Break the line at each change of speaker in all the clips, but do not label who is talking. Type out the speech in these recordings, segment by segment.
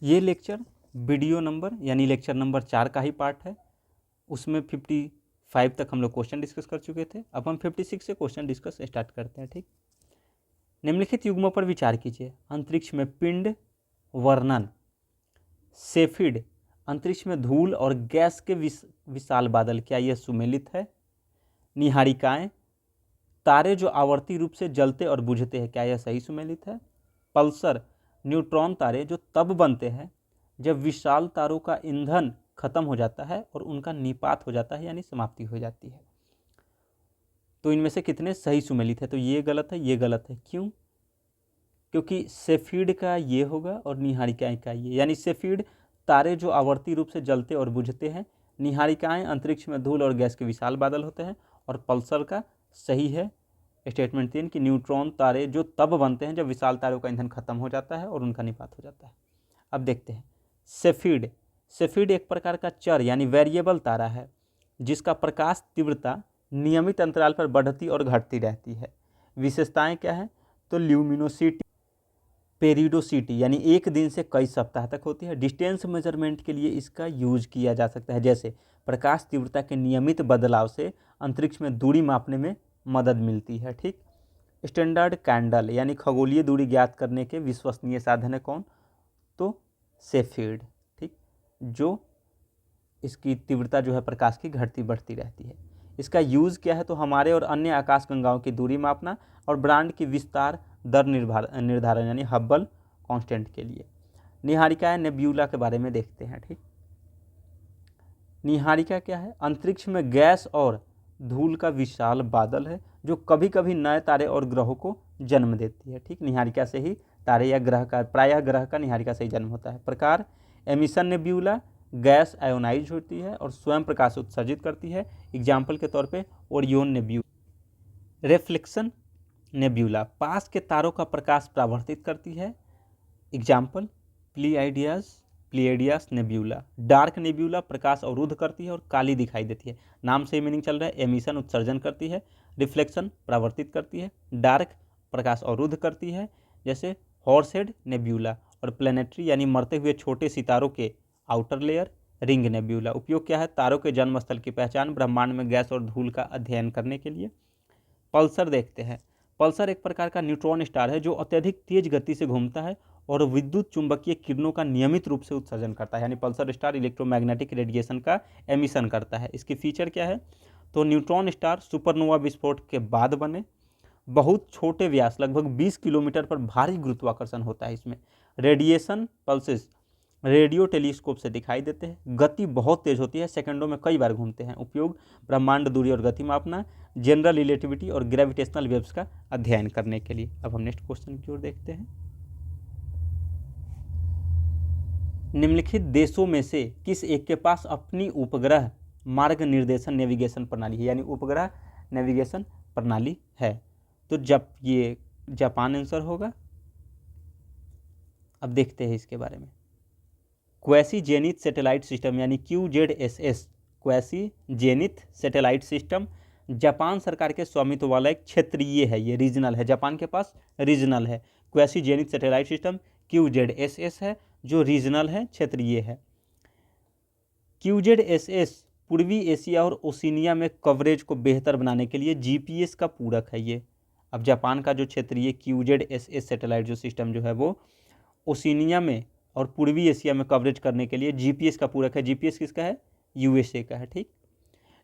ये lecture video number यानी lecture number 4 का ही पार्ट है। उसमें 55 तक हम लोग क्वेश्चन डिस्कस कर चुके थे। अब हम 56 से क्वेश्चन डिस्कस स्टार्ट करते हैं। ठीक, निम्नलिखित युग्मों पर विचार कीजिए। अंतरिक्ष में पिंड वर्णन। सेफिड, अंतरिक्ष में धूल और गैस के विशाल बादल, क्या यह सुमेलित है? निहारिकाएं, तारे जो आवर्ती रूप से जलते और बुझते हैं, क्या यह सही सुमेलित है? पल्सर, न्यूट्रॉन तारे जो तब बनते हैं जब विशाल तारों का ईंधन खत्म हो जाता है और उनका निपात हो जाता है यानी समाप्ति हो जाती है। तो इनमें से कितने सही सुमेलित है? तो ये गलत है, ये गलत है। क्यों? क्योंकि सेफिड का ये होगा और निहारिकाएं का ये, यानी सेफिड तारे जो आवर्ती रूप से जलते और बुझते हैं, निहारिकाएं अंतरिक्ष में धूल और गैस के विशाल बादल होते हैं, और पल्सर का सही है स्टेटमेंट 3 कि न्यूट्रॉन तारे जो तब बनते हैं जब विशाल तारों का ईंधन खत्म हो जाता है और उनका निपात हो जाता है। अब देखते हैं सेफिड। सेफिड एक प्रकार का चर यानी वेरिएबल तारा है जिसका प्रकाश तीव्रता नियमित अंतराल पर बढ़ती और घटती रहती है। विशेषताएं क्या है? तो ल्यूमिनोसिटी, पेरिडोसिटी यानी एक दिन से कई सप्ताह तक होती है। डिस्टेंस मेजरमेंट के लिए इसका यूज किया जा सकता है, जैसे प्रकाश तीव्रता के नियमित बदलाव से अंतरिक्ष में दूरी मापने में मदद मिलती है। ठीक, स्टैंडर्ड कैंडल यानी खगोलीय दूरी ज्ञात करने के विश्वसनीय साधन है कौन? तो सेफिड। ठीक, जो इसकी तीव्रता जो है प्रकाश की घटती बढ़ती रहती है। इसका यूज़ क्या है? तो हमारे और अन्य आकाशगंगाओं की दूरी मापना और ब्रह्मांड की विस्तार दर निर्धारण यानी हब्बल कांस्टेंट के लिए। निहारिका नेब्यूला के बारे में देखते हैं। ठीक, निहारिका क्या है? अंतरिक्ष में गैस और धूल का विशाल बादल है जो कभी कभी नए तारे और ग्रहों को जन्म देती है। ठीक, निहारिका से ही तारे या ग्रह का, प्रायः ग्रह का निहारिका से ही जन्म होता है। प्रकार एमिशन नेब्यूला, गैस आयोनाइज होती है और स्वयं प्रकाश उत्सर्जित करती है। एग्जाम्पल के तौर पे ओरियोन नेब्यूला। रिफ्लेक्शन नेब्यूला, पास के तारों का प्रकाश परावर्तित करती है। Example Pleiades nebula. Dark nebula प्रकाश अवरुद्ध करती है और काली दिखाई देती है। नाम से ही मीनिंग चल रहा है, एमिशन उत्सर्जन करती है, रिफ्लेक्शन परावर्तित करती है, डार्क प्रकाश अवरुद्ध करती है, जैसे हॉर्सहेड नेब्यूला। और प्लैनेटरी यानी मरते हुए छोटे सितारों के आउटर लेयर, रिंग नेब्यूला। उपयोग क्या है? तारों के जन्म स्थल की पहचान, ब्रह्मांड में गैस और धूल का अध्ययन करने के लिए। पल्सर देखते हैं। पल्सर एक प्रकार का न्यूट्रॉन स्टार है जो अत्यधिक तेज गति से घूमता है और विद्युत चुंबकीय किरणों का नियमित रूप से उत्सर्जन करता है, यानी पल्सर स्टार इलेक्ट्रोमैग्नेटिक रेडिएशन का एमिशन करता है। इसकी फीचर क्या है? तो न्यूट्रॉन स्टार सुपरनोवा विस्फोट के बाद बने, बहुत छोटे व्यास लगभग 20 किलोमीटर पर भारी गुरुत्वाकर्षण होता है इसमें। रेडिएशन पल्सेस रेडियो टेलीस्कोप से दिखाई देते हैं। गति बहुत तेज होती है, सेकंडों में कई बार घूमते हैं। उपयोग ब्रह्मांड दूरी और गति मापना, जनरल रिलेटिविटी और ग्रेविटेशनल वेव्स का अध्ययन करने के लिए। अब हम नेक्स्ट क्वेश्चन की ओर देखते हैं। निम्नलिखित देशों में से किस एक के पास अपनी उपग्रह मार्ग निर्देशन नेविगेशन प्रणाली है, यानी उपग्रह नेविगेशन प्रणाली है? तो जब ये जापान आंसर होगा। अब देखते हैं इसके बारे में। क्वैसी जेनिथ सैटेलाइट सिस्टम यानी QZSS, quasi zenith satellite system Japan सरकार के स्वामित्व वाला एक क्षेत्रीय है, ये रीजनल है, जापान के पास रीजनल है। Quasi zenith satellite system QZSS है जो रीजनल है, क्षेत्रीय है। QZSS पूर्वी एशिया और ओशिनिया में कवरेज को बेहतर बनाने के लिए GPS का पूरक है ये। अब जापान का जो क्षेत्रीय QZSS सैटेलाइट जो सिस्टम जो है वो ओशिनिया में और पूर्वी एशिया में कवरेज करने के लिए GPS का पूरक है। GPS किसका है? USA का है। ठीक,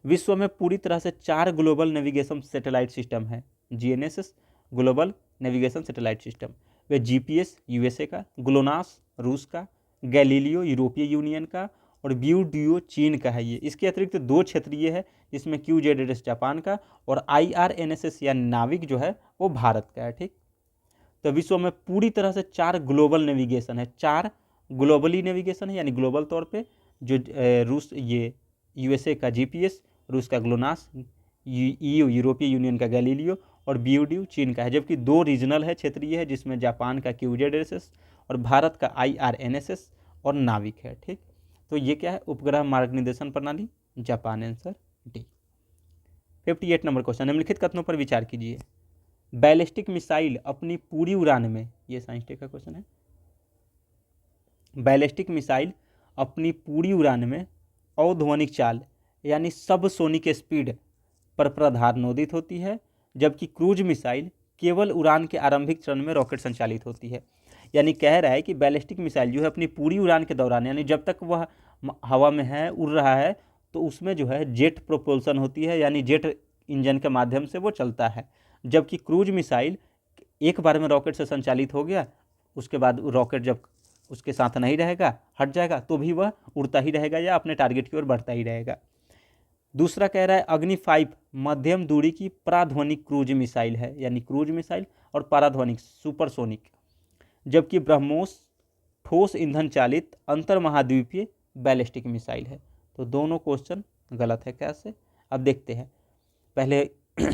विश्व में पूरी तरह से 4 ग्लोबल नेविगेशन सैटेलाइट सिस्टम है। GNSS global navigation satellite system, वे GPS USA का, ग्लोनास रूस का, गैलीलियो यूरोपीय यूनियन का और ब्यूडियो चीन का है ये। इसके अतिरिक्त 2 क्षेत्रीय है जिसमें QZSS जापान का और IRNSS या नाविक जो है वो भारत का है। ठीक, तो विश्व में पूरी तरह से 4 ग्लोबल नेविगेशन है, 4 ग्लोबली नेविगेशन है, यानी ग्लोबल तौर पे जो रूस ये USA का GPS, रूस का ग्लोनास, EU यूरोपीय यूनियन का गैलीलियो और ब्यूडियो चीन का है। जबकि 2 रीजनल है, क्षेत्रीय है, जिसमें जापान का QZSS और भारत का IRNSS और नाविक है। ठीक, तो ये क्या है? उपग्रह मार्ग निर्देशन प्रणाली, Japan answer D. 58 number question, निम्नलिखित कथनों पर विचार कीजिए। बैलिस्टिक मिसाइल अपनी पूरी उड़ान में, ये साइंस टेक का क्वेश्चन है, बैलिस्टिक मिसाइल अपनी पूरी उड़ान में अवध्वनिक चाल यानी सबसोनिक स्पीड पर प्रधानोदित होती है, जबकि क्रूज मिसाइल केवल उड़ान के आरंभिक चरण में रॉकेट संचालित होती है। यानी कह रहा है कि बैलिस्टिक मिसाइल जो है अपनी पूरी उड़ान के दौरान, यानी जब तक वह हवा में है, उड़ रहा है, तो उसमें जो है जेट प्रोपल्सन होती है, यानी जेट इंजन के माध्यम से वो चलता है। जबकि क्रूज मिसाइल एक बार में रॉकेट से संचालित हो गया, उसके बाद रॉकेट जब उसके साथ नहीं रहेगा, हट जाएगा, तो भी वह उड़ता ही रहेगा या अपने टारगेट की ओर बढ़ता ही रहेगा। दूसरा कह रहा है अग्नि 5 मध्यम दूरी की पराध्वनिक क्रूज मिसाइल है, यानी क्रूज मिसाइल और पराध्वनिक सुपरसोनिक। जबकि ब्रह्मोस ठोस ईंधन चालित अंतर महाद्वीपीय बैलिस्टिक मिसाइल है। तो दोनों क्वेश्चन गलत है। कैसे, अब देखते हैं। पहले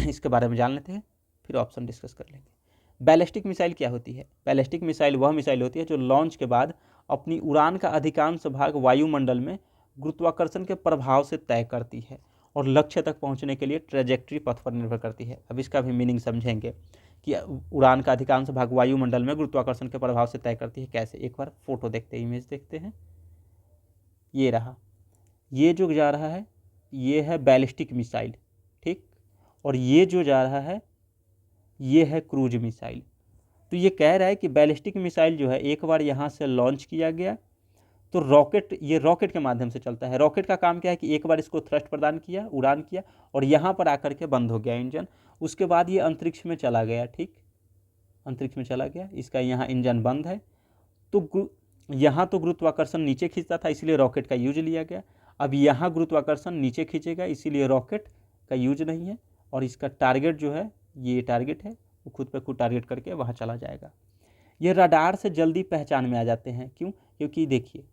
इसके बारे में जान लेते हैं, फिर ऑप्शन डिस्कस कर लेंगे। बैलिस्टिक मिसाइल क्या होती है? बैलिस्टिक मिसाइल वह मिसाइल होती है जो लॉन्च के बाद अपनी उड़ान का अधिकांश भाग वायुमंडल में गुरुत्वाकर्षण के प्रभाव से तय करती है और लक्ष्य तक पहुंचने के लिए ट्रेजेक्ट्री पथ पर निर्भर करती है। अब इसका भी मीनिंग समझेंगे कि उड़ान का अधिकांश भाग वायुमंडल में गुरुत्वाकर्षण के प्रभाव से तय करती है। कैसे, एक बार फोटो देखते हैं, इमेज देखते हैं। ये रहा, ये जो जा रहा है ये है बैलिस्टिक मिसाइल, ठीक, और ये जो जा रहा है ये है क्रूज मिसाइल। तो ये कह रहा है कि बैलिस्टिक मिसाइल जो है एक बार यहाँ से लॉन्च किया गया तो ये रॉकेट के माध्यम से चलता है। रॉकेट का काम क्या है कि एक बार इसको थ्रस्ट प्रदान किया, उड़ान किया, और यहाँ पर आकर के बंद हो गया इंजन। उसके बाद ये अंतरिक्ष में चला गया, ठीक, अंतरिक्ष में चला गया, इसका यहाँ इंजन बंद है। तो यहाँ तो गुरुत्वाकर्षण नीचे खींचता था, इसीलिए रॉकेट का यूज लिया गया। अब यहाँ गुरुत्वाकर्षण नीचे खींचेगा, इसीलिए रॉकेट का यूज नहीं है, और इसका टारगेट जो है, ये टारगेट है, वो खुद पे खुद टारगेट करके वहाँ चला जाएगा। ये रडार से जल्दी पहचान में आ जाते हैं। क्यों? क्योंकि देखिए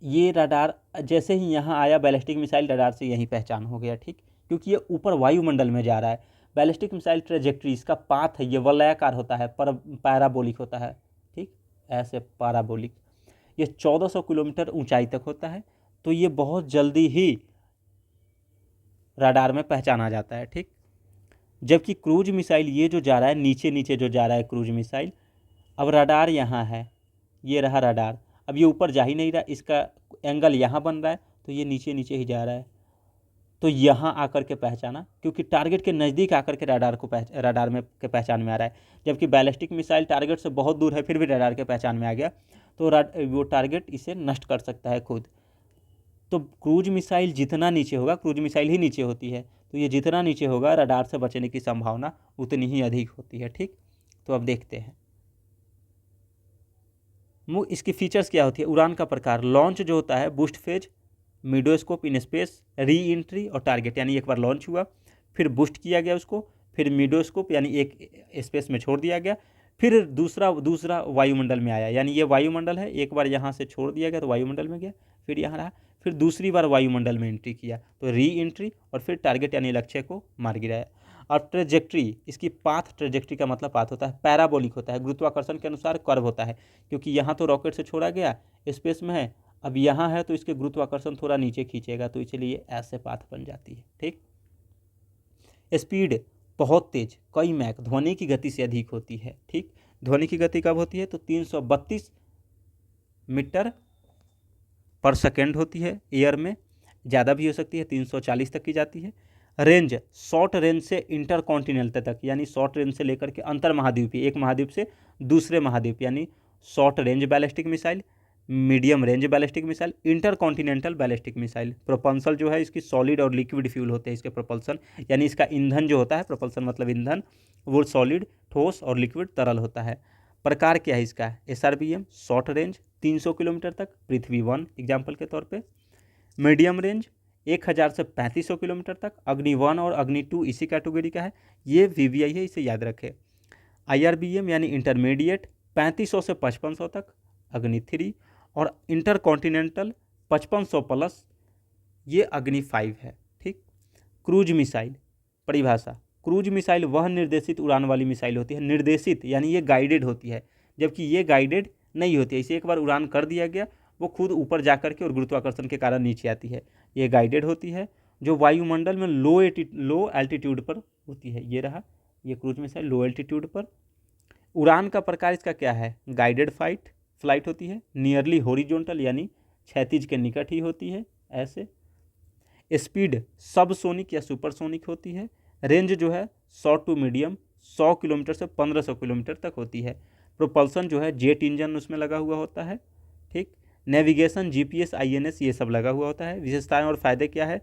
ये रडार जैसे ही यहाँ आया, बैलिस्टिक मिसाइल रडार से यहीं पहचान हो गया, ठीक, क्योंकि ये ऊपर वायुमंडल में जा रहा है। बैलिस्टिक मिसाइल ट्रेजेक्ट्री, इसका पाथ है, ये वलयाकार होता है, पैराबोलिक होता है, ठीक, ऐसे पैराबोलिक। ये 1400 किलोमीटर ऊंचाई तक होता है, तो ये बहुत जल्दी ही रडार में पहचाना जाता है, ठीक। जबकि क्रूज मिसाइल ये जो जा रहा है, नीचे नीचे जो जा रहा है क्रूज मिसाइल, अब रडार यहाँ है, ये रहा रडार, अब ये ऊपर जा ही नहीं रहा, इसका एंगल यहाँ बन रहा है, तो ये नीचे नीचे ही जा रहा है, तो यहाँ आकर के पहचाना, क्योंकि टारगेट के नज़दीक आकर के रडार में के पहचान में आ रहा है। जबकि बैलिस्टिक मिसाइल टारगेट से बहुत दूर है, फिर भी रडार के पहचान में आ गया, तो वो टारगेट इसे नष्ट कर सकता है खुद। तो क्रूज मिसाइल जितना नीचे होगा, क्रूज मिसाइल ही नीचे होती है, तो ये जितना नीचे होगा रडार से बचने की संभावना उतनी ही अधिक होती है, ठीक। तो अब देखते हैं इसकी फीचर्स क्या होती है। उड़ान का प्रकार, लॉन्च जो होता है बूस्ट फेज, मिडोस्कोप इन स्पेस, री एंट्री और टारगेट, यानी एक बार लॉन्च हुआ, फिर बूस्ट किया गया उसको, फिर मिडोस्कोप यानी एक स्पेस में छोड़ दिया गया, फिर दूसरा वायुमंडल में आया, यानी ये वायुमंडल है, एक बार यहाँ से छोड़ दिया गया तो वायुमंडल में गया, फिर यहाँ रहा, फिर दूसरी बार वायुमंडल में एंट्री किया, तो री एंट्री, और फिर टारगेट यानी लक्ष्य को मार गिराया। और ट्रेजेक्ट्री, इसकी पाथ, ट्रेजेक्ट्री का मतलब पाथ होता है, पैराबोलिक होता है, गुरुत्वाकर्षण के अनुसार कर्व होता है, क्योंकि यहाँ तो रॉकेट से छोड़ा गया, स्पेस में है, अब यहाँ है तो इसके गुरुत्वाकर्षण थोड़ा नीचे खींचेगा, तो इसलिए ऐसे पाथ बन जाती है, ठीक। स्पीड बहुत तेज, कई मैक, ध्वनि की गति से अधिक होती है, ठीक। ध्वनि की गति कब होती है? तो 332 मीटर पर सेकेंड होती है, एयर में ज़्यादा भी हो सकती है, 340 तक की जाती है। रेंज, शॉर्ट रेंज से इंटरकॉन्टिनेंटल तक, यानी शॉर्ट रेंज से लेकर के अंतर महाद्वीपीय, एक महाद्वीप से दूसरे महाद्वीप, यानी short range ballistic missile, medium range ballistic missile, intercontinental ballistic missile. Propulsion जो है इसकी सॉलिड और लिक्विड फ्यूल होते हैं इसके प्रोपल्सन, यानी इसका ईंधन जो होता है, प्रोपल्सन मतलब ईंधन, वो सॉलिड, ठोस और लिक्विड तरल होता है। प्रकार क्या है इसका? SRBM, शॉर्ट रेंज 300 किलोमीटर तक, पृथ्वी 1 एग्जाम्पल के तौर पे। मीडियम रेंज 1000 से 3500 किलोमीटर तक, अग्नि 1 और अग्नि 2 इसी कैटेगरी का है, ये VVI है, इसे याद रखें। IRBM यानी इंटरमीडिएट 3500 से 5500 तक, अग्नि 3, और इंटरकॉन्टिनेंटल 5500 प्लस, ये अग्नि 5 है, ठीक। क्रूज मिसाइल परिभाषा, क्रूज मिसाइल वह निर्देशित उड़ान वाली मिसाइल होती है, निर्देशित यानी ये गाइडेड होती है, जबकि ये गाइडेड नहीं होती है, इसे एक बार उड़ान कर दिया गया वो खुद ऊपर जा कर के और गुरुत्वाकर्षण के कारण नीचे आती है। ये गाइडेड होती है, जो वायुमंडल में लो एल्टीट्यूड पर होती है। ये रहा, ये क्रूज मिसाइल लो एल्टीट्यूड पर उड़ान का प्रकार इसका क्या है, गाइडेड फ्लाइट होती है, नियरली हॉरिजॉन्टल यानी क्षैतिज के निकट ही होती है ऐसे, स्पीड सबसोनिक या सुपरसोनिक होती है, रेंज जो है शॉर्ट टू मीडियम 100 किलोमीटर से 1500 किलोमीटर तक होती है, प्रोपल्सन जो है जेट इंजन उसमें लगा हुआ होता है, ठीक, नेविगेशन जीपीएस आईएनएस ये सब लगा हुआ होता है। विशेषताएं और फायदे क्या है,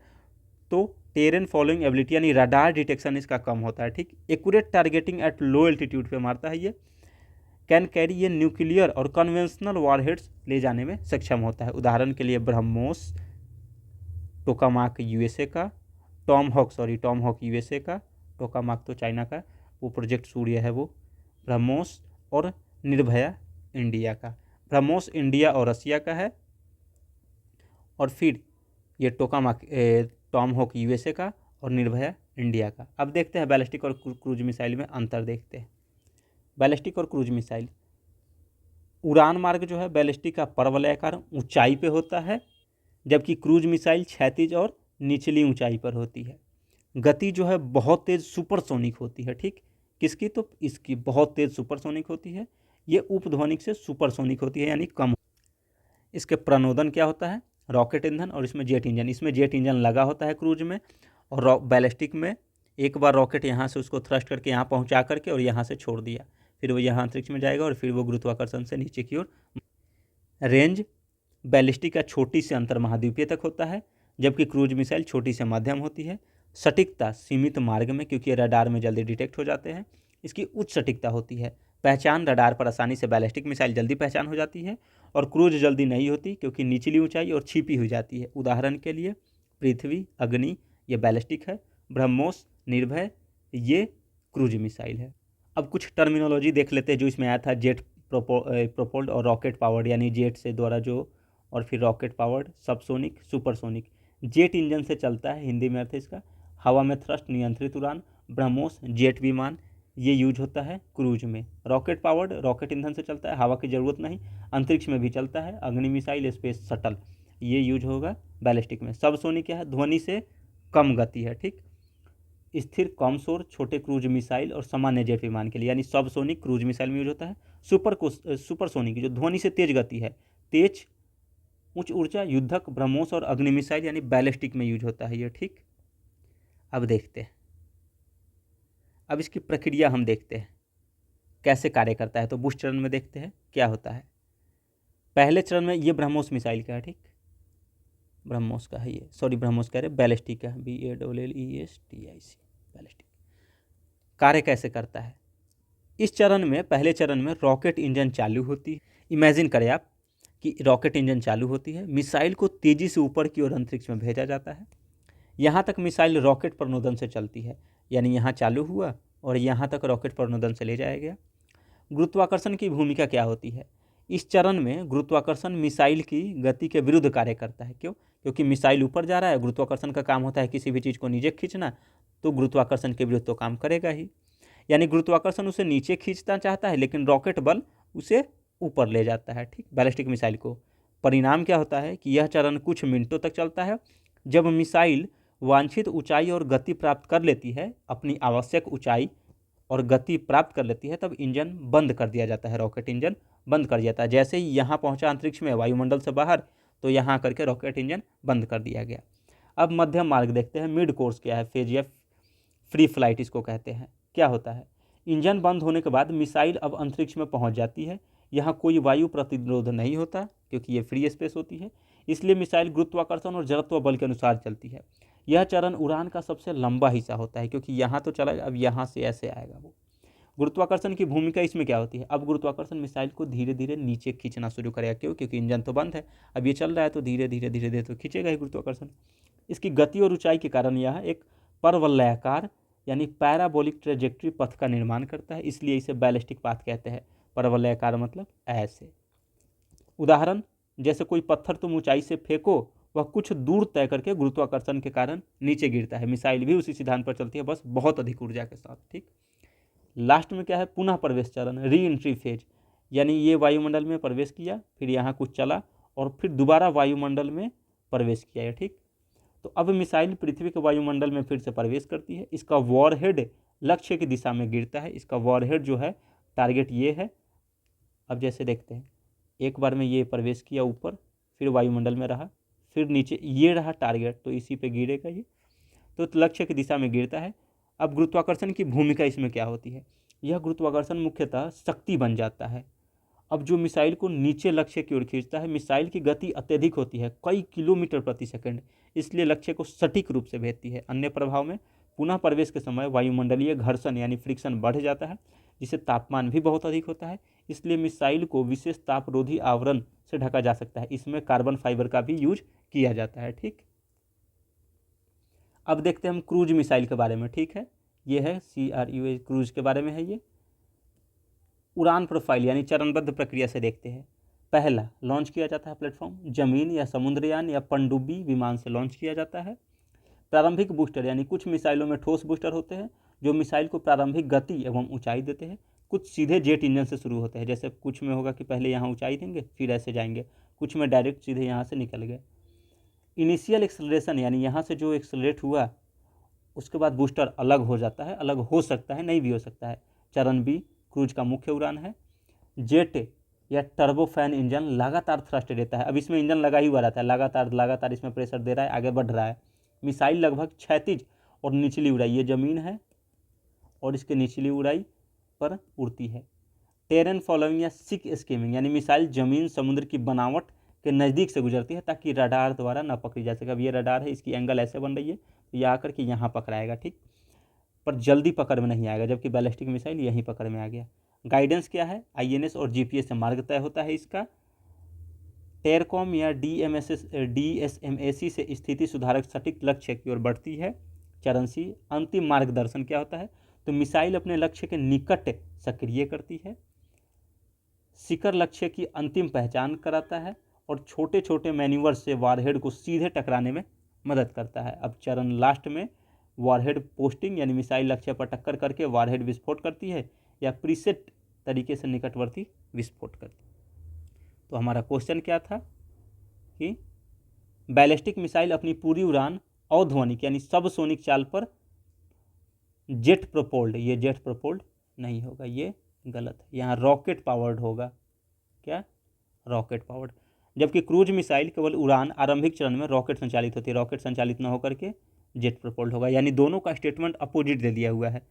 तो टेरेन फॉलोइंग एबिलिटी यानी रडार डिटेक्शन इसका कम होता है, ठीक, accurate targeting at low altitude पे मारता है ये, कैन कैरी, ये न्यूक्लियर और कन्वेंशनल वारहेड्स ले जाने में सक्षम होता है। उदाहरण के लिए ब्रह्मोस टोकामाक यूएसए का, टॉम हॉक यूएसए का, टोकामाक तो चाइना का, वो प्रोजेक्ट सूर्य है वो, ब्रह्मोस और निर्भया इंडिया का, ब्रह्मोस इंडिया और रसिया का है, और फिर ये टॉम हॉक यूएसए का और निर्भया इंडिया का। अब देखते हैं बैलिस्टिक और क्रूज मिसाइल में अंतर देखते हैं। बैलिस्टिक और क्रूज मिसाइल, उड़ान मार्ग जो है बैलिस्टिक का परवलयाकार ऊंचाई पे होता है, जबकि क्रूज मिसाइल क्षैतिज और निचली ऊंचाई पर होती है। गति जो है बहुत तेज़ सुपरसोनिक होती है, ठीक, किसकी, तो इसकी बहुत तेज़ सुपरसोनिक होती है, ये उपध्वनिक से सुपरसोनिक होती है यानी कम। इसके प्रणोदन क्या होता है, रॉकेट ईंधन, और इसमें जेट इंजन, इसमें जेट इंजन लगा होता है क्रूज में, और बैलिस्टिक में एक बार रॉकेट यहाँ से उसको थ्रस्ट करके यहाँ पहुँचा करके और यहाँ से छोड़ दिया, फिर वो यहाँ अंतरिक्ष में जाएगा और फिर वो गुरुत्वाकर्षण से नीचे की ओर। रेंज बैलिस्टिक का छोटी से अंतर महाद्वीपीय तक होता है, जबकि क्रूज मिसाइल छोटी से मध्यम होती है। सटीकता सीमित मार्ग में, क्योंकि रडार में जल्दी डिटेक्ट हो जाते हैं, इसकी उच्च सटीकता होती है। पहचान, रडार पर आसानी से बैलिस्टिक मिसाइल जल्दी पहचान हो जाती है, और क्रूज जल्दी नहीं होती क्योंकि निचली ऊंचाई और छिपी हुई जाती है। उदाहरण के लिए पृथ्वी, अग्नि ये बैलिस्टिक है, ब्रह्मोस, निर्भय ये क्रूज मिसाइल है। अब कुछ टर्मिनोलॉजी देख लेते हैं जो इसमें आया था, जेट प्रोपोल्ड और रॉकेट पावर्ड, यानी जेट से द्वारा जो, और फिर rocket powered, subsonic, supersonic. Jet engine से चलता है, हिंदी में अर्थ है इसका, हवा में थ्रस्ट नियंत्रित उड़ान, ब्रह्मोस जेट विमान ये यूज होता है क्रूज में। रॉकेट पावर्ड, रॉकेट ईंधन से चलता है, हवा की ज़रूरत नहीं, अंतरिक्ष में भी चलता है, अग्नि मिसाइल, स्पेस शटल ये यूज होगा बैलिस्टिक में। सबसोनिक क्या है, ध्वनि से कम गति है, ठीक, स्थिर कम शोर छोटे क्रूज मिसाइल और सामान्य जेट विमान के लिए, यानी सबसोनिक क्रूज मिसाइल में यूज होता है। सुपरसोनिक जो ध्वनि से तेज गति है, तेज उच्च ऊर्जा युद्धक, ब्रह्मोस और अग्नि मिसाइल यानी बैलिस्टिक में यूज होता है ये, ठीक। अब देखते हैं, अब इसकी प्रक्रिया हम देखते हैं कैसे कार्य करता है। तो बूस्ट चरण में देखते हैं क्या होता है। पहले चरण में ये ब्रह्मोस मिसाइल का है, ठीक, ब्रह्मोस का है ये, सॉरी ब्रह्मोस कह रहे, बैलिस्टिक का, BALLESTIC बैलिस्टिक। कार्य कैसे करता है, इस चरण में, पहले चरण में रॉकेट इंजन चालू होती है। इमेजिन करें आप कि रॉकेट इंजन चालू होती है, मिसाइल को तेज़ी से ऊपर की ओर अंतरिक्ष में भेजा जाता है। यहाँ तक मिसाइल रॉकेट प्रणोदन से चलती है, यानी यहाँ चालू हुआ और यहाँ तक रॉकेट प्रणोदन से ले जाया गया। गुरुत्वाकर्षण की भूमिका क्या होती है, इस चरण में गुरुत्वाकर्षण मिसाइल की गति के विरुद्ध कार्य करता है। क्यों, क्योंकि मिसाइल ऊपर जा रहा है, गुरुत्वाकर्षण का काम होता है किसी भी चीज़ को नीचे खींचना, तो गुरुत्वाकर्षण के विरुद्ध तो काम करेगा ही, यानी गुरुत्वाकर्षण उसे नीचे खींचना चाहता है लेकिन रॉकेट बल उसे ऊपर ले जाता है, ठीक, बैलिस्टिक मिसाइल को। परिणाम क्या होता है कि यह चरण कुछ मिनटों तक चलता है। जब मिसाइल वांछित ऊंचाई और गति प्राप्त कर लेती है, अपनी आवश्यक ऊंचाई और गति प्राप्त कर लेती है, तब इंजन बंद कर दिया जाता है, रॉकेट इंजन बंद कर दिया जाता है। जैसे ही यहाँ पहुँचा अंतरिक्ष में, वायुमंडल से बाहर, तो यहाँ करके रॉकेट इंजन बंद कर दिया गया। अब मध्यम मार्ग देखते हैं, मिड कोर्स क्या है, फेज या फ्री फ्लाइट इसको कहते हैं। क्या होता है, इंजन बंद होने के बाद मिसाइल अब अंतरिक्ष में पहुंच जाती है। यहाँ कोई वायु प्रतिरोध नहीं होता क्योंकि ये फ्री स्पेस होती है, इसलिए मिसाइल गुरुत्वाकर्षण और जड़त्व बल के अनुसार चलती है। यह चरण उड़ान का सबसे लंबा हिस्सा होता है, क्योंकि यहाँ तो चला, अब यहाँ से ऐसे आएगा वो। गुरुत्वाकर्षण की भूमिका इसमें क्या होती है, अब गुरुत्वाकर्षण मिसाइल को धीरे धीरे नीचे खींचना शुरू करेगा। क्यों, क्योंकि इंजन तो बंद है, अब ये चल रहा है तो धीरे धीरे धीरे धीरे तो खींचेगा ही गुरुत्वाकर्षण। इसकी गति और ऊंचाई के कारण यह एक परवलयाकार यानी पैराबोलिक ट्रेजेक्ट्री पथ का निर्माण करता है, इसलिए इसे बैलिस्टिक पाथ कहते हैं। परवलयाकार मतलब ऐसे। उदाहरण, जैसे कोई पत्थर तुम ऊंचाई से फेंको, वह कुछ दूर तय करके गुरुत्वाकर्षण के कारण नीचे गिरता है। मिसाइल भी उसी सिद्धांत पर चलती है, बस बहुत अधिक ऊर्जा के साथ, ठीक। लास्ट में क्या है, पुनः प्रवेश चरण, री एंट्री फेज, यानी ये वायुमंडल में प्रवेश किया, फिर यहाँ कुछ चला और फिर दोबारा वायुमंडल में प्रवेश किया है, ठीक। तो अब मिसाइल पृथ्वी के वायुमंडल में फिर से प्रवेश करती है। इसका वॉरहेड लक्ष्य की दिशा में गिरता है। इसका वॉरहेड जो है टारगेट ये है। अब जैसे देखते हैं, एक बार में ये प्रवेश किया ऊपर, फिर वायुमंडल में रहा, फिर नीचे, ये रहा टारगेट, तो इसी पे गिरेगा ये, तो लक्ष्य की दिशा में गिरता है। अब गुरुत्वाकर्षण की भूमिका इसमें क्या होती है? यह गुरुत्वाकर्षण मुख्यतः शक्ति बन जाता है। अब जो मिसाइल को नीचे लक्ष्य की ओर खींचता है, मिसाइल की गति अत्यधिक होती है, कई किलोमीटर प्रति सेकंड, इसलिए लक्ष्य को सटीक रूप से भेजती है। अन्य प्रभाव में पुनः प्रवेश के समय वायुमंडलीय घर्षण यानी फ्रिक्शन बढ़ जाता है, जिससे तापमान भी बहुत अधिक होता है, इसलिए मिसाइल को विशेष तापरोधी आवरण से ढका जा सकता है। इसमें कार्बन फाइबर का भी यूज किया जाता है। ठीक, अब देखते हैं हम क्रूज मिसाइल के बारे में। ठीक है, ये है CRUH, क्रूज के बारे में है ये। उड़ान प्रोफाइल यानी चरणबद्ध प्रक्रिया से देखते हैं। पहला, लॉन्च किया जाता है प्लेटफॉर्म, जमीन या समुद्रयान या पनडुब्बी विमान से लॉन्च किया जाता है। प्रारंभिक बूस्टर यानी कुछ मिसाइलों में ठोस बूस्टर होते हैं जो मिसाइल को प्रारंभिक गति एवं ऊंचाई देते हैं। कुछ सीधे जेट इंजन से शुरू होते हैं, जैसे कुछ में होगा कि पहले यहाँ ऊंचाई देंगे फिर ऐसे जाएंगे, कुछ में डायरेक्ट सीधे यहाँ से निकल गए। इनिशियल एक्सेलरेशन यानी यहाँ से जो एक्सेलरेट हुआ उसके बाद बूस्टर अलग हो जाता है, अलग हो सकता है, नहीं भी हो सकता है। चरण बी क्रूज का मुख्य उड़ान है। जेट या टर्बोफैन इंजन लगातार थ्रस्ट देता है। अब इसमें इंजन लगा ही हुआ रहता है, लगातार इसमें प्रेशर दे रहा है, आगे बढ़ रहा है। मिसाइल लगभग क्षैतिज और निचली उड़ाई, ये जमीन है और इसके निचली उड़ाई पर उड़ती है। टेरेन फॉलोइंग या सिक स्कीमिंग यानी मिसाइल जमीन समुद्र की बनावट के नज़दीक से गुजरती है ताकि रडार द्वारा ना पकड़ी जा सके। अब ये रडार है, इसकी एंगल ऐसे बन रही है, तो ये आकर के यहाँ पकड़ाएगा, ठीक, पर जल्दी पकड़ में नहीं आएगा, जबकि बैलिस्टिक मिसाइल यहीं पकड़ में आ गया। गाइडेंस क्या है? INS और GPS से मार्ग तय होता है इसका। टेरकॉम या DSMAC से स्थिति सुधारक सटीक लक्ष्य की ओर बढ़ती है। चरण सी, अंतिम मार्गदर्शन क्या होता है? तो मिसाइल अपने लक्ष्य के निकट सक्रिय करती है, शिखर लक्ष्य की अंतिम पहचान कराता है और छोटे छोटे मैन्यूवर से वारहेड को सीधे टकराने में मदद करता है। अब चरण लास्ट में वारहेड पोस्टिंग यानी मिसाइल लक्ष्य पर टक्कर करके वारहेड विस्फोट करती है या प्रीसेट तरीके से निकटवर्ती विस्फोट करती है। तो हमारा क्वेश्चन क्या था कि बैलिस्टिक मिसाइल अपनी पूरी उड़ान अवध्वनिक यानी सबसोनिक चाल पर जेट प्रोपोल्ड, ये जेट प्रोपोल्ड नहीं होगा, ये गलत है, यहाँ रॉकेट पावर्ड होगा। क्या? Rocket powered. जबकि क्रूज मिसाइल केवल उड़ान आरंभिक चरण में रॉकेट संचालित होती है, रॉकेट संचालित न होकर के जेट प्रोपोल्ड होगा। यानी दोनों का स्टेटमेंट अपोजिट दे दिया हुआ है।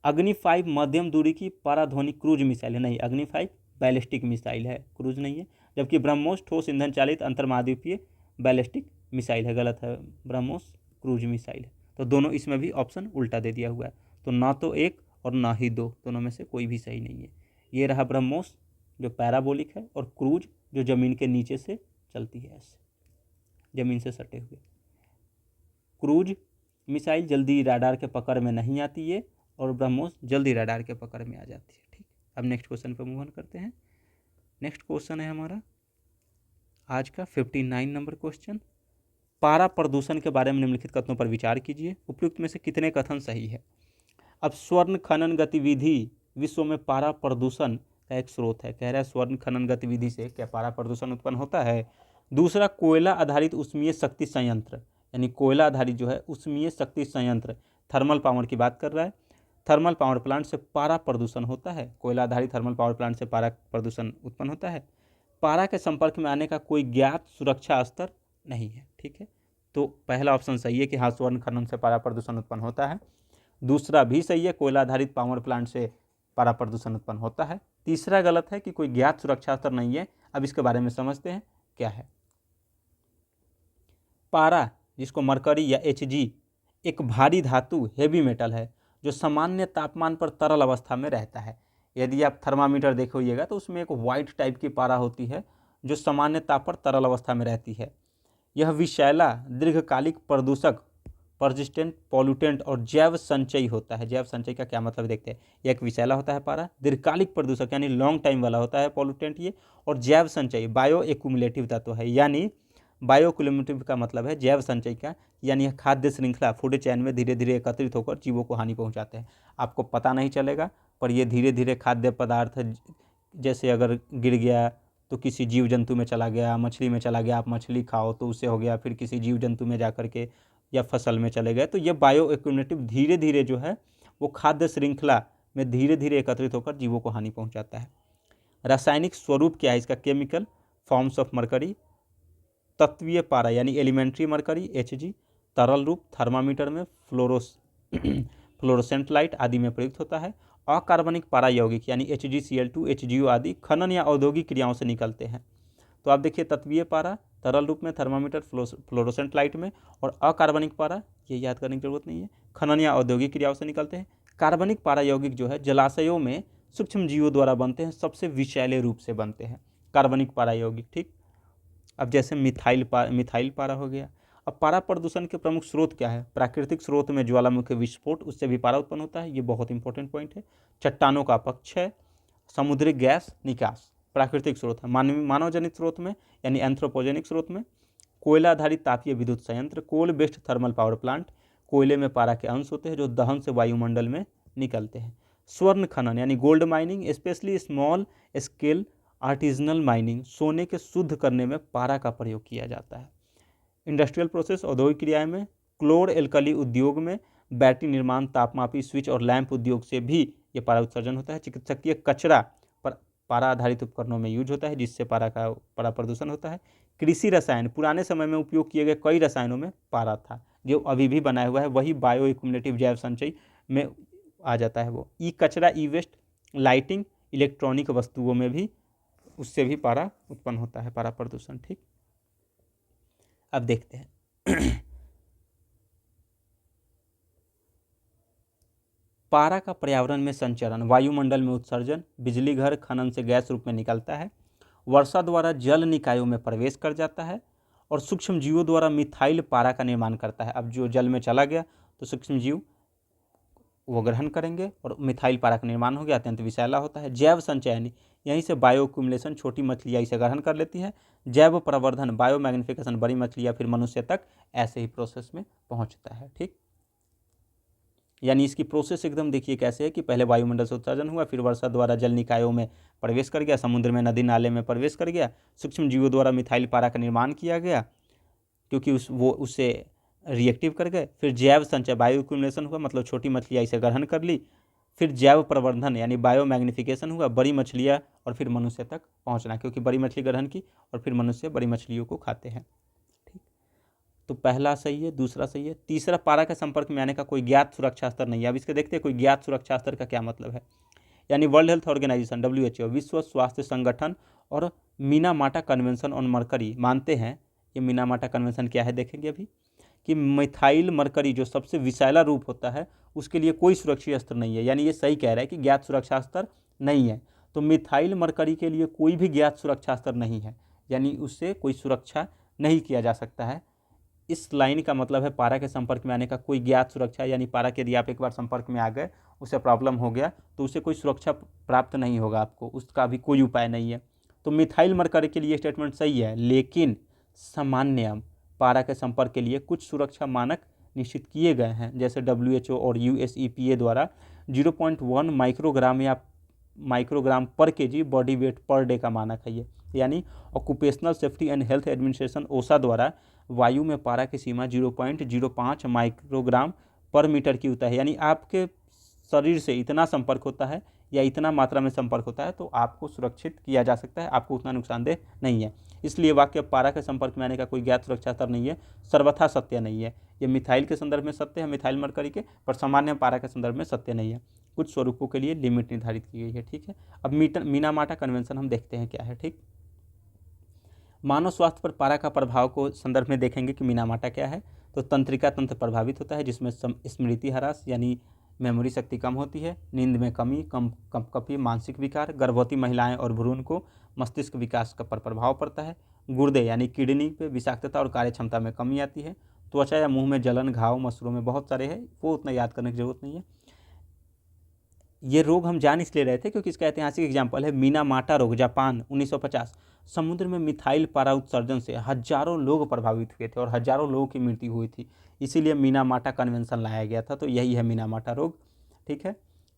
अग्नि 5 मध्यम दूरी की पाराध्वनिक क्रूज मिसाइल है, नहीं, अग्नि 5 बैलिस्टिक मिसाइल है, क्रूज नहीं है। जबकि ब्रह्मोस ठोस ईंधन चालित अंतर्महाद्वीपीय बैलिस्टिक मिसाइल है, गलत है, ब्रह्मोस क्रूज मिसाइल है। तो दोनों इसमें भी ऑप्शन उल्टा दे दिया हुआ है, तो ना तो एक और ना ही दो, दोनों में से कोई भी सही नहीं है। ये रहा ब्रह्मोस जो पैराबोलिक है, और क्रूज जो ज़मीन के नीचे से चलती है, ऐसे ज़मीन से सटे हुए। क्रूज मिसाइल जल्दी रडार के पकड़ में नहीं आती है और ब्रह्मोस जल्दी रडार के पकड़ में आ जाती है। ठीक, अब नेक्स्ट क्वेश्चन पर मूव ऑन करते हैं। नेक्स्ट क्वेश्चन है हमारा आज का 59 नंबर क्वेश्चन। पारा प्रदूषण के बारे में निम्नलिखित कथनों पर विचार कीजिए, उपयुक्त में से कितने कथन सही है? अब स्वर्ण खनन गतिविधि विश्व में पारा प्रदूषण का एक स्रोत है, कह रहा है स्वर्ण खनन गतिविधि से क्या पारा प्रदूषण उत्पन्न होता है? दूसरा, कोयला आधारित ऊष्मीय शक्ति संयंत्र, यानी कोयला आधारित जो है ऊष्मीय शक्ति संयंत्र, थर्मल पावर की बात कर रहा है। थर्मल पावर प्लांट से पारा प्रदूषण होता है, कोयला आधारित थर्मल पावर प्लांट से पारा प्रदूषण उत्पन्न होता है। पारा के संपर्क में आने का कोई ज्ञात सुरक्षा स्तर नहीं है। ठीक है, तो पहला ऑप्शन सही है कि हाँ, स्वर्ण खनन से पारा प्रदूषण उत्पन्न होता है। दूसरा भी सही है, कोयला आधारित पावर प्लांट से पारा प्रदूषण उत्पन्न होता है। तीसरा गलत है कि कोई ज्ञात सुरक्षा स्तर नहीं है। अब इसके बारे में समझते हैं क्या है। पारा, जिसको मरकरी या Hg, एक भारी धातु हेवी मेटल है जो सामान्य तापमान पर तरल अवस्था में रहता है। यदि आप थर्मामीटर देखोइएगा तो उसमें एक वाइट टाइप की पारा होती है जो सामान्य ताप पर तरल अवस्था में रहती है। यह विषैला, दीर्घकालिक प्रदूषक, परसिस्टेंट पॉल्यूटेंट और जैव संचयी होता है। जैव संचय का क्या मतलब देखते हैं। यह एक विषैला होता है पारा, दीर्घकालिक प्रदूषक यानी लॉन्ग टाइम वाला होता है पॉल्यूटेंट ये, और जैव संचयी बायो एक्यूमुलेटिव तत्व है। यानी बायो एक्यूमुलेटिव का मतलब है जैव संचय का, यानी यह खाद्य श्रृंखला फूड चैन में धीरे धीरे एकत्रित होकर जीवों को हानि पहुंचाते हैं। आपको पता नहीं चलेगा, पर ये धीरे धीरे खाद्य पदार्थ जैसे अगर गिर गया तो किसी जीव जंतु में चला गया, मछली में चला गया, आप मछली खाओ तो उससे हो गया, फिर किसी जीव जंतु में जा करके या फसल में चले गए, तो ये बायो एक्यूमुलेटिव धीरे धीरे जो है वो खाद्य श्रृंखला में धीरे धीरे एकत्रित होकर जीवों को हानि पहुंचाता है। रासायनिक स्वरूप क्या है इसका? केमिकल फॉर्म्स ऑफ मरकरी, तत्वीय पारा यानी एलिमेंट्री मरकरी Hg, तरल रूप थर्मामीटर में फ्लोरोसेंट लाइट आदि में प्रयुक्त होता है। अकार्बनिक पारा यौगिक यानी HgCl2, HGO आदि खनन या औद्योगिक क्रियाओं से निकलते हैं। तो आप देखिए तत्वीय पारा तरल रूप में थर्मामीटर फ्लोरोसेंट लाइट में, और अकार्बनिक पारा ये याद करने की जरूरत नहीं है, खनन या औद्योगिक क्रियाओं से निकलते हैं। कार्बनिक पारा यौगिक जो है जलाशयों में सूक्ष्म जीवों द्वारा बनते हैं, सबसे विषैले रूप से बनते हैं कार्बनिक पारा यौगिक। ठीक, अब जैसे मिथाइल पारा हो गया। अब पारा प्रदूषण के प्रमुख स्रोत क्या है? प्राकृतिक स्रोत में ज्वालामुखी विस्फोट, उससे भी पारा उत्पन्न होता है, ये बहुत इंपॉर्टेंट पॉइंट है। चट्टानों का अपक्षय, समुद्री गैस निकास प्राकृतिक स्रोत है। मानव जनित स्रोत में यानी एंथ्रोपोजेनिक स्रोत में कोयला आधारित तापीय विद्युत संयंत्र, coal based thermal power plant, कोयले में पारा के अंश होते हैं जो दहन से वायुमंडल में निकलते हैं। स्वर्ण खनन यानी gold mining, specially small scale artisanal mining, सोने के शुद्ध करने में पारा का प्रयोग किया जाता है। इंडस्ट्रियल प्रोसेस औद्योगिक क्रियाएं में, क्लोर एल्कली उद्योग में, बैटरी निर्माण, तापमापी स्विच और लैंप उद्योग से भी ये पारा उत्सर्जन होता है। चिकित्सकीय कचरा पर पारा आधारित उपकरणों में यूज होता है जिससे पारा प्रदूषण होता है। कृषि रसायन, पुराने समय में उपयोग किए गए कई रसायनों में पारा था, जो अभी भी बनाया हुआ है वही बायो एक्युमुलेटिव जैव संचय में आ जाता है वो। ई कचरा, ई वेस्ट, लाइटिंग, इलेक्ट्रॉनिक वस्तुओं में भी उससे भी पारा उत्पन्न होता है, पारा प्रदूषण। ठीक, अब देखते हैं पारा का पर्यावरण में संचरण, वायुमंडल में उत्सर्जन, बिजली घर खनन से गैस रूप में निकलता है, वर्षा द्वारा जल निकायों में प्रवेश कर जाता है, और सूक्ष्म जीवों द्वारा मिथाइल पारा का निर्माण करता है। अब जो जल में चला गया तो सूक्ष्म जीव वो ग्रहण करेंगे और मिथाइल पारा का निर्माण हो गया, अत्यंत विषैला होता है। जैव संचय यानी यहीं से बायो एक्युमुलेशन, छोटी मछलियाँ इसे ग्रहण कर लेती है। जैव प्रवर्धन, बायो मैग्निफिकेशन, बड़ी मछलियाँ फिर मनुष्य तक ऐसे ही प्रोसेस में पहुँचता है। ठीक, यानी इसकी प्रोसेस एकदम देखिए कैसे है कि पहले वायुमंडल से उत्सर्जन हुआ, फिर वर्षा द्वारा जल निकायों में प्रवेश कर गया, समुद्र में, नदी नाले में प्रवेश कर गया, सूक्ष्म जीवों द्वारा मिथाइल पारा का निर्माण किया गया क्योंकि वो उससे रिएक्टिव कर गए। फिर जैव संचय, बायो एक्युमुलेशन हुआ, मतलब छोटी मछलियाँ इसे ग्रहण कर ली। फिर जैव प्रवर्धन यानी बायो मैग्निफिकेशन हुआ, बड़ी मछलियाँ और फिर मनुष्य तक पहुँचना, क्योंकि बड़ी मछली ग्रहण की और फिर मनुष्य बड़ी मछलियों को खाते हैं। ठीक, तो पहला सही है, दूसरा सही है। तीसरा, पारा के संपर्क में आने का कोई ज्ञात सुरक्षा स्तर नहीं है। अब इसके देखते हैं कोई ज्ञात सुरक्षा स्तर का क्या मतलब है। यानी वर्ल्ड हेल्थ ऑर्गेनाइजेशन WHO, विश्व स्वास्थ्य संगठन और मीनामाटा कन्वेंशन ऑन मरकरी मानते हैं। ये मीनामाटा कन्वेंशन क्या है देखेंगे अभी, कि मिथाइल मरकरी जो सबसे विषैला रूप होता है उसके लिए कोई सुरक्षित स्तर नहीं है। यानी ये सही कह रहा है कि ज्ञात सुरक्षा स्तर नहीं है। तो मिथाइल मरकरी के लिए कोई भी ज्ञात सुरक्षा स्तर नहीं है, यानी उससे कोई सुरक्षा नहीं किया जा सकता है। इस लाइन का मतलब है पारा के संपर्क में आने का कोई ज्ञात सुरक्षा, यानी पारा के यदि आप एक बार संपर्क में आ गए, उसे प्रॉब्लम हो गया तो उसे कोई सुरक्षा प्राप्त नहीं होगा आपको, उसका भी कोई उपाय नहीं है। तो मिथाइल मरकरी के लिए स्टेटमेंट सही है, लेकिन सामान्य पारा के संपर्क के लिए कुछ सुरक्षा मानक निश्चित किए गए हैं, जैसे WHO और USEPA द्वारा 0.1 माइक्रोग्राम या माइक्रोग्राम पर KG body weight per day का मानक है ये। यानी occupational safety and health administration OSHA द्वारा वायु में पारा की सीमा 0.05 माइक्रोग्राम पर मीटर की होता है। यानी आपके शरीर से इतना संपर्क होता है या इतना मात्रा में संपर्क होता है तो आपको सुरक्षित किया जा सकता है, आपको उतना नुकसानदेह नहीं है। इसलिए वाक्य पारा के संपर्क में आने का कोई ज्ञात सुरक्षा स्तर नहीं है सर्वथा सत्य नहीं है। ये मिथाइल के संदर्भ में सत्य है, मिथाइल मरकरी के, पर सामान्य पारा के संदर्भ में सत्य नहीं है। कुछ स्वरूपों के लिए लिमिट निर्धारित की गई है। ठीक है, अब मीनामाटा कन्वेंशन हम देखते हैं क्या है। ठीक, मानव स्वास्थ्य पर पारा का प्रभाव को संदर्भ में देखेंगे कि मीनामाटा क्या है। तो तंत्रिका तंत्र प्रभावित होता है जिसमें स्मृति ह्रास यानी मेमोरी शक्ति कम होती है, नींद में कमी, कंपकपी, मानसिक विकार, गर्भवती महिलाएं और भ्रूण को मस्तिष्क विकास का पर प्रभाव पड़ता है, गुर्दे यानी किडनी पे विषाक्तता और कार्यक्षमता में कमी आती है, त्वचा या मुंह में जलन, घाव, मसूड़ों में बहुत सारे हैं, वो उतना याद करने की जरूरत नहीं है। ये रोग हम जान इसलिए रहे थे क्योंकि इसका ऐतिहासिक एग्जाम्पल है मीनामाटा रोग, जापान 1950। समुद्र में मिथाइल पारा उत्सर्जन से हजारों लोग प्रभावित हुए थे और हजारों लोगों की मृत्यु हुई थी, इसीलिए मीनामाटा कन्वेंशन लाया गया था। तो यही है मीनामाटा रोग। ठीक है,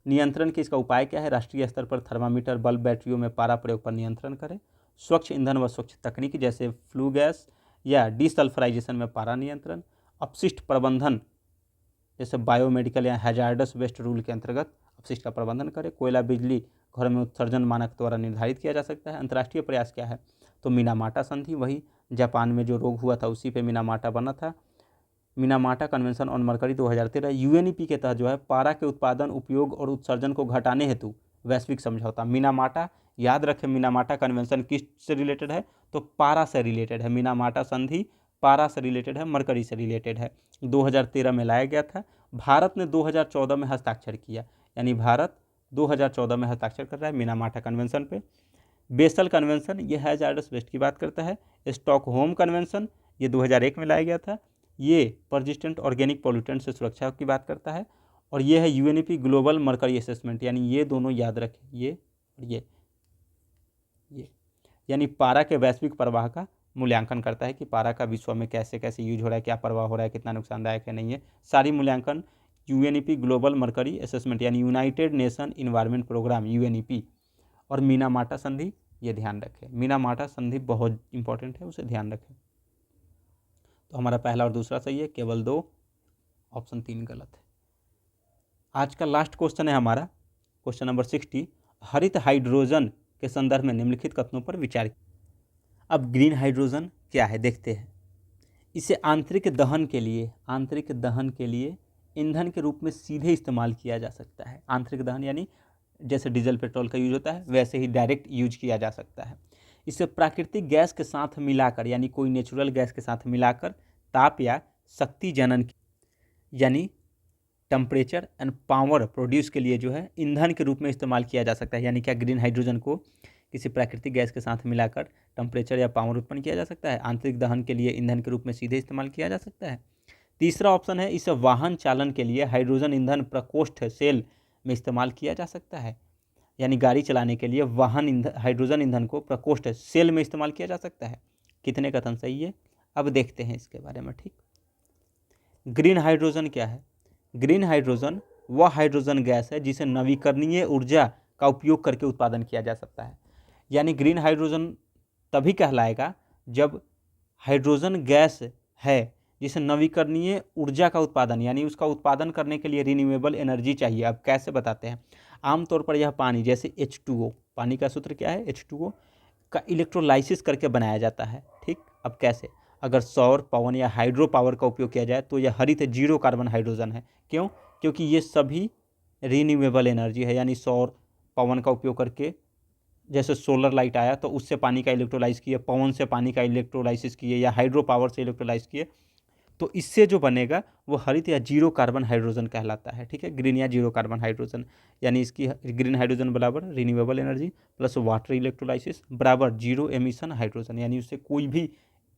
नियंत्रण के इसका उपाय क्या है? राष्ट्रीय स्तर पर थर्मामीटर, बल्ब, बैटरियों में पारा प्रयोग पर नियंत्रण करें। स्वच्छ ईंधन व स्वच्छ तकनीक जैसे फ्लू गैस या डिसल्फराइजेशन में पारा नियंत्रण। अपशिष्ट प्रबंधन जैसे बायोमेडिकल या हैजार्डस वेस्ट रूल के अंतर्गत अपशिष्ट का प्रबंधन करे। कोयला बिजली घरों में उत्सर्जन मानक द्वारा निर्धारित किया जा सकता है। अंतर्राष्ट्रीय प्रयास क्या है, तो मिनामाटा संधि, वही जापान में जो रोग हुआ था उसी पे मिनामाटा बना था। Minamata convention on mercury 2013। UNEP के तहत जो है पारा के उत्पादन, उपयोग और उत्सर्जन को घटाने हेतु वैश्विक समझौता। मिनामाटा, याद रखें मिनामाटा कन्वेंशन किस से रिलेटेड है, तो पारा से रिलेटेड है। मिनामाटा संधि पारा से रिलेटेड है, मरकरी से रिलेटेड है। 2013 में लाया गया था। भारत ने 2014 में हस्ताक्षर किया, यानी भारत 2014 में हस्ताक्षर कर रहा है मिनामाटा कन्वेंशन पे। बेसल कन्वेंशन ये हैजार्डस वेस्ट की बात करता है। स्टॉकहोम कन्वेंशन ये 2001 में लाया गया था, ये परसिस्टेंट ऑर्गेनिक पॉल्यूटेंट से सुरक्षा की बात करता है। और ये है यूएनईपी ग्लोबल मरकरी असेसमेंट, यानी ये दोनों याद रखें, ये और ये यानी पारा के वैश्विक प्रवाह का मूल्यांकन करता है कि पारा का विश्व में कैसे कैसे यूज हो रहा है, क्या प्रवाह हो रहा है, कितना नुकसानदायक है, नहीं है, सारी मूल्यांकन यूएनईपी ग्लोबल मरकरी असेसमेंट यानी united nation environment programme UNEP. और मिनामाटा संधि ये ध्यान रखें, मिनामाटा संधि बहुत इंपॉर्टेंट है, उसे ध्यान रखें। तो हमारा पहला और दूसरा सही है, केवल 2, ऑप्शन 3 गलत है। आज का लास्ट क्वेश्चन है हमारा क्वेश्चन नंबर 60। हरित हाइड्रोजन के संदर्भ में निम्नलिखित कथनों पर विचार। अब ग्रीन हाइड्रोजन क्या है देखते हैं। इसे आंतरिक दहन के लिए ईंधन के रूप में सीधे इस्तेमाल किया जा सकता है। आंतरिक दहन यानी जैसे डीजल पेट्रोल का यूज होता है वैसे ही डायरेक्ट यूज किया जा सकता है। इसे प्राकृतिक गैस के साथ मिलाकर, यानी कोई नेचुरल गैस के साथ मिलाकर ताप या शक्ति जनन यानी टेम्परेचर एंड पावर प्रोड्यूस के लिए जो है ईंधन के रूप में इस्तेमाल किया जा सकता है। यानी क्या ग्रीन हाइड्रोजन को किसी प्राकृतिक गैस के साथ मिलाकर टेम्परेचर या पावर उत्पन्न किया जा सकता है। आंतरिक दहन के लिए ईंधन के रूप में सीधे इस्तेमाल किया जा सकता है। तीसरा ऑप्शन है इसे वाहन चालन के लिए हाइड्रोजन ईंधन प्रकोष्ठ सेल में इस्तेमाल किया जा सकता है। यानी गाड़ी चलाने के लिए वाहन ईंधन हाइड्रोजन ईंधन को प्रकोष्ठ सेल में इस्तेमाल किया जा सकता है। कितने कथन सही है, अब देखते हैं इसके बारे में। ठीक, ग्रीन हाइड्रोजन क्या है? ग्रीन हाइड्रोजन वह हाइड्रोजन गैस है जिसे नवीकरणीय ऊर्जा का उपयोग करके उत्पादन किया जा सकता है। यानी ग्रीन हाइड्रोजन तभी कहलाएगा जब हाइड्रोजन गैस है जिसे नवीकरणीय ऊर्जा का उत्पादन, यानी उसका उत्पादन करने के लिए रिन्यूएबल एनर्जी चाहिए। अब कैसे बताते हैं। आमतौर पर यह पानी जैसे H2O, पानी का सूत्र क्या है, H2O का इलेक्ट्रोलाइसिस करके बनाया जाता है। ठीक, अब कैसे, अगर सौर, पवन या हाइड्रो पावर का उपयोग किया जाए तो यह हरित जीरो कार्बन हाइड्रोजन है। क्यों? क्योंकि ये सभी रिन्यूएबल एनर्जी है। यानी सौर, पवन का उपयोग करके, जैसे सोलर लाइट आया तो उससे पानी का इलेक्ट्रोलाइज किए, पवन से पानी का इलेक्ट्रोलाइसिस किए या हाइड्रो पावर से इलेक्ट्रोलाइज किए, तो इससे जो बनेगा वो हरित या जीरो कार्बन हाइड्रोजन कहलाता है। ठीक है, ग्रीन या जीरो कार्बन हाइड्रोजन। यानी इसकी ग्रीन हाइड्रोजन बराबर renewable energy plus water electrolysis बराबर जीरो एमिशन हाइड्रोजन। यानी उससे कोई भी,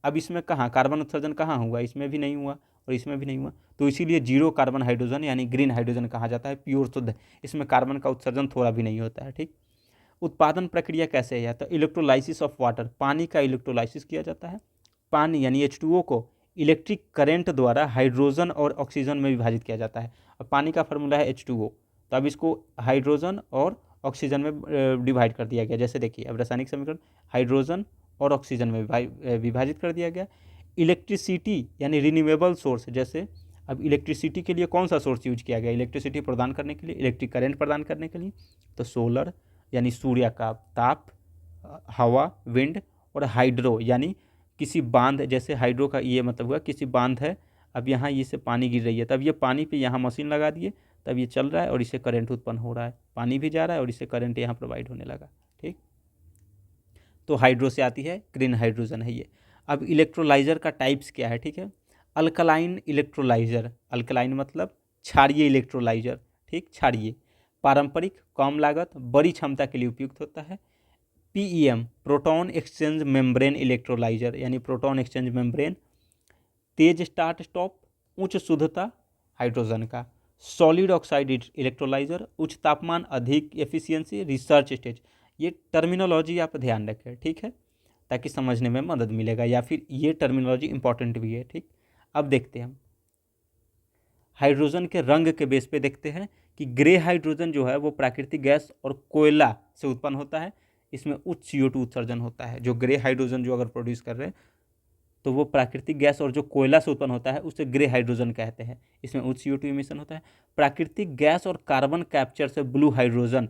अब इसमें कहाँ कार्बन उत्सर्जन कहाँ हुआ, इसमें भी नहीं हुआ और इसमें भी नहीं हुआ, तो इसीलिए जीरो कार्बन हाइड्रोजन यानी ग्रीन हाइड्रोजन कहा जाता है, प्योर शुद्ध। इसमें कार्बन का उत्सर्जन थोड़ा भी नहीं होता है। ठीक, उत्पादन प्रक्रिया कैसे है, तो इलेक्ट्रोलाइसिस ऑफ वाटर, पानी का इलेक्ट्रोलाइसिस किया जाता है। पानी यानी H2O को इलेक्ट्रिक करंट द्वारा हाइड्रोजन और ऑक्सीजन में विभाजित किया जाता है। अब पानी का फार्मूला है H2O, तो अब इसको हाइड्रोजन और ऑक्सीजन में डिवाइड कर दिया गया। जैसे देखिए अब रासायनिक समीकरण हाइड्रोजन और ऑक्सीजन में विभाजित कर दिया गया। इलेक्ट्रिसिटी यानी रिन्यूएबल सोर्स, जैसे अब इलेक्ट्रिसिटी के लिए कौन सा सोर्स यूज किया गया, इलेक्ट्रिसिटी प्रदान करने के लिए, इलेक्ट्रिक करंट प्रदान करने के लिए, तो सोलर यानी सूर्य का ताप, हवा, विंड, और हाइड्रो यानी किसी बांध, जैसे हाइड्रो का ये मतलब हुआ किसी बांध है, अब यहाँ ये से पानी गिर रही है, तब ये पानी पे यहाँ मशीन लगा दिए, तब ये चल रहा है और इससे करंट उत्पन्न हो रहा है, पानी भी जा रहा है और इससे करंट यहाँ प्रोवाइड होने लगा। ठीक, तो हाइड्रो से आती है, ग्रीन हाइड्रोजन है ये। अब इलेक्ट्रोलाइजर का टाइप्स क्या है, ठीक है, अल्कलाइन इलेक्ट्रोलाइजर, अल्कलाइन मतलब क्षारीय इलेक्ट्रोलाइजर, ठीक, क्षारीय, पारंपरिक, कम लागत, बड़ी क्षमता के लिए उपयुक्त होता है। PEM proton exchange membrane electrolyser, यानी प्रोटॉन एक्सचेंज मेम्ब्रेन, तेज स्टार्ट स्टॉप, उच्च शुद्धता हाइड्रोजन का। सॉलिड ऑक्साइड इलेक्ट्रोलाइजर, उच्च तापमान, अधिक एफिशिएंसी, रिसर्च स्टेज। ये टर्मिनोलॉजी आप ध्यान रखें, ठीक है, ताकि समझने में मदद मिलेगा, या फिर ये टर्मिनोलॉजी इंपॉर्टेंट भी है। ठीक, अब देखते हैं हम हाइड्रोजन के रंग के बेस पे देखते हैं कि ग्रे हाइड्रोजन जो है वो प्राकृतिक गैस और कोयला से उत्पन्न होता है। इसमें उच्च CO2 उत्सर्जन होता है। जो ग्रे हाइड्रोजन जो अगर प्रोड्यूस कर रहे हैं तो वो प्राकृतिक गैस और जो कोयला से उत्पन्न होता है उसे ग्रे हाइड्रोजन कहते हैं, इसमें उच्च CO2 इमिशन होता है। प्राकृतिक गैस और कार्बन कैप्चर से ब्लू हाइड्रोजन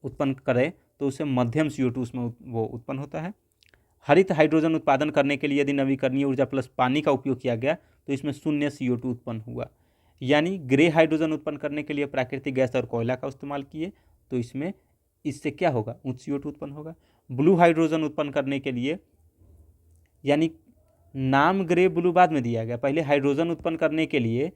उत्पन्न करे तो उसे मध्यम CO2 उसमें वो उत्पन्न होता है। हरित हाइड्रोजन उत्पादन करने के लिए यदि नवीकरणीय ऊर्जा प्लस पानी का उपयोग किया गया तो इसमें शून्य CO2 उत्पन्न हुआ। यानी ग्रे हाइड्रोजन उत्पन्न करने के लिए प्राकृतिक गैस और कोयला का इस्तेमाल किए तो इसमें इससे क्या होगा, उच्च CO2 उत्पन्न होगा। ब्लू हाइड्रोजन उत्पन्न करने के लिए, यानी नाम ग्रे ब्लू बाद में दिया गया, पहले हाइड्रोजन उत्पन्न करने के लिए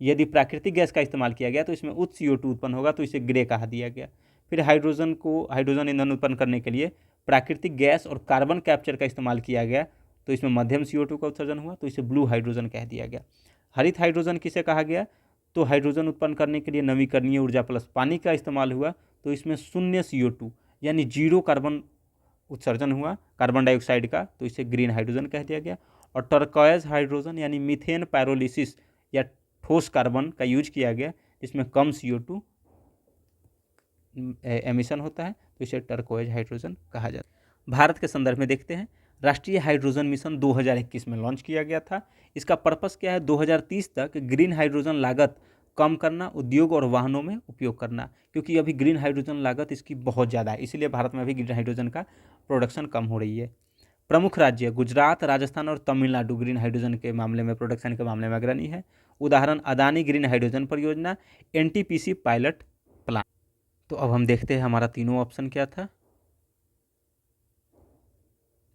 यदि प्राकृतिक गैस का इस्तेमाल किया गया तो इसमें उच्च CO2 उत्पन्न होगा तो इसे ग्रे कहा दिया गया। फिर हाइड्रोजन ईंधन उत्पन्न करने के लिए प्राकृतिक गैस और कार्बन कैप्चर का इस्तेमाल किया गया तो इसमें मध्यम CO2 का उत्सर्जन हुआ तो इसे ब्लू हाइड्रोजन कह दिया गया। हरित हाइड्रोजन किसे कहा गया, तो हाइड्रोजन उत्पन्न करने के लिए नवीकरणीय ऊर्जा प्लस पानी का इस्तेमाल हुआ तो इसमें शून्य CO2 यानी जीरो कार्बन उत्सर्जन हुआ कार्बन डाइऑक्साइड का तो इसे ग्रीन हाइड्रोजन कह दिया गया। और टर्कॉइज हाइड्रोजन यानी मीथेन पायरोलिसिस या ठोस कार्बन का यूज किया गया जिसमें कम CO2 एमिशन होता है तो इसे टर्कॉइज हाइड्रोजन कहा जाता है। भारत के संदर्भ में देखते हैं, राष्ट्रीय हाइड्रोजन मिशन 2021 में लॉन्च किया गया था। इसका पर्पस क्या है, 2030 तक ग्रीन हाइड्रोजन लागत कम करना, उद्योग और वाहनों में उपयोग करना, क्योंकि अभी ग्रीन हाइड्रोजन लागत इसकी बहुत ज़्यादा है, इसीलिए भारत में अभी ग्रीन हाइड्रोजन का प्रोडक्शन कम हो रही है। प्रमुख राज्य गुजरात, राजस्थान और तमिलनाडु ग्रीन हाइड्रोजन के मामले में, प्रोडक्शन के मामले में अग्रणी है। उदाहरण अदानी ग्रीन हाइड्रोजन परियोजना, NTPC पायलट प्लांट। तो अब हम देखते हैं हमारा तीनों ऑप्शन क्या था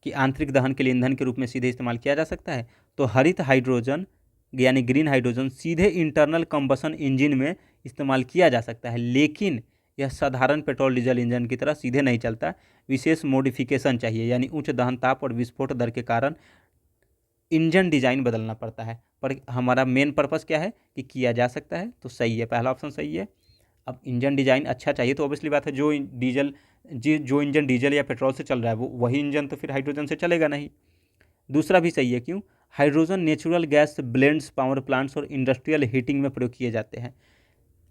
कि आंतरिक दहन के लिए ईंधन के रूप में सीधे इस्तेमाल किया जा सकता है। तो हरित हाइड्रोजन यानी ग्रीन हाइड्रोजन सीधे इंटरनल कंबसन इंजन में इस्तेमाल किया जा सकता है, लेकिन यह साधारण पेट्रोल डीजल इंजन की तरह सीधे नहीं चलता, विशेष मॉडिफिकेशन चाहिए, यानी उच्च दहन ताप और विस्फोट दर के कारण इंजन डिजाइन बदलना पड़ता है। पर हमारा मेन पर्पस क्या है कि किया जा सकता है, तो सही है, पहला ऑप्शन सही है। अब इंजन डिजाइन अच्छा चाहिए तो ऑब्वियसली बात है जो इंजन डीजल या पेट्रोल से चल रहा है वो वही इंजन तो फिर हाइड्रोजन से चलेगा नहीं। दूसरा भी सही है, क्यों, hydrogen natural gas blends power plants और इंडस्ट्रियल हीटिंग में प्रयोग किए जाते हैं।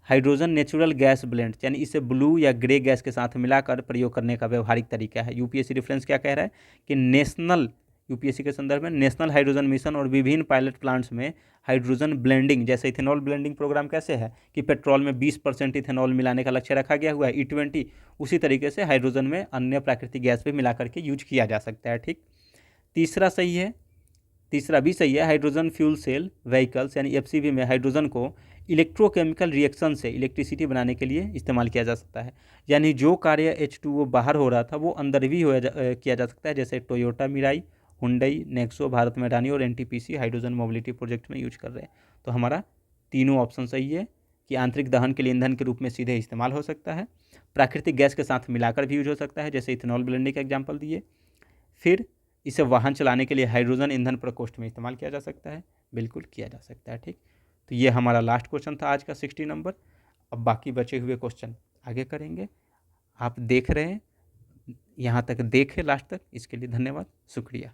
हाइड्रोजन नेचुरल गैस ब्लेंड्स यानी इसे ब्लू या ग्रे गैस के साथ मिलाकर प्रयोग करने का व्यवहारिक तरीका है। यूपीएससी रेफरेंस क्या कह रहा है कि यूपीएससी के संदर्भ में नेशनल हाइड्रोजन मिशन और विभिन्न पायलट प्लांट्स में हाइड्रोजन ब्लेंडिंग, जैसे इथेनॉल ब्लेंडिंग प्रोग्राम कैसे है कि पेट्रोल में 20% इथेनॉल मिलाने का लक्ष्य रखा गया हुआ है E20, उसी तरीके से हाइड्रोजन में अन्य प्राकृतिक गैस भी मिला करके यूज किया जा सकता है। ठीक, तीसरा भी सही है, हाइड्रोजन फ्यूल सेल व्हीकल्स यानी FCV में हाइड्रोजन को इलेक्ट्रोकेमिकल रिएक्शन से इलेक्ट्रिसिटी बनाने के लिए इस्तेमाल किया जा सकता है, यानी जो कार्य H2O बाहर हो रहा था वो अंदर भी किया जा सकता है, जैसे Toyota Mirai, Hyundai, Nexo Bharat में अडानी और NTPC हाइड्रोजन मोबिलिटी प्रोजेक्ट में यूज कर रहे हैं। तो हमारा तीनों ऑप्शन सही है कि आंतरिक दहन के लिए ईंधन के रूप में सीधे इस्तेमाल हो सकता है, प्राकृतिक गैस के साथ मिलाकर भी यूज हो सकता है, जैसे इथेनॉल ब्लेंडिंग का एग्जाम्पल दिए, फिर इसे वाहन चलाने के लिए हाइड्रोजन ईंधन प्रकोष्ठ में इस्तेमाल किया जा सकता है, बिल्कुल किया जा सकता है। ठीक, तो ये हमारा लास्ट क्वेश्चन था आज का 60 नंबर। अब बाकी बचे हुए क्वेश्चन आगे करेंगे। आप देख रहे हैं, यहाँ तक देखे लास्ट तक, इसके लिए धन्यवाद, शुक्रिया।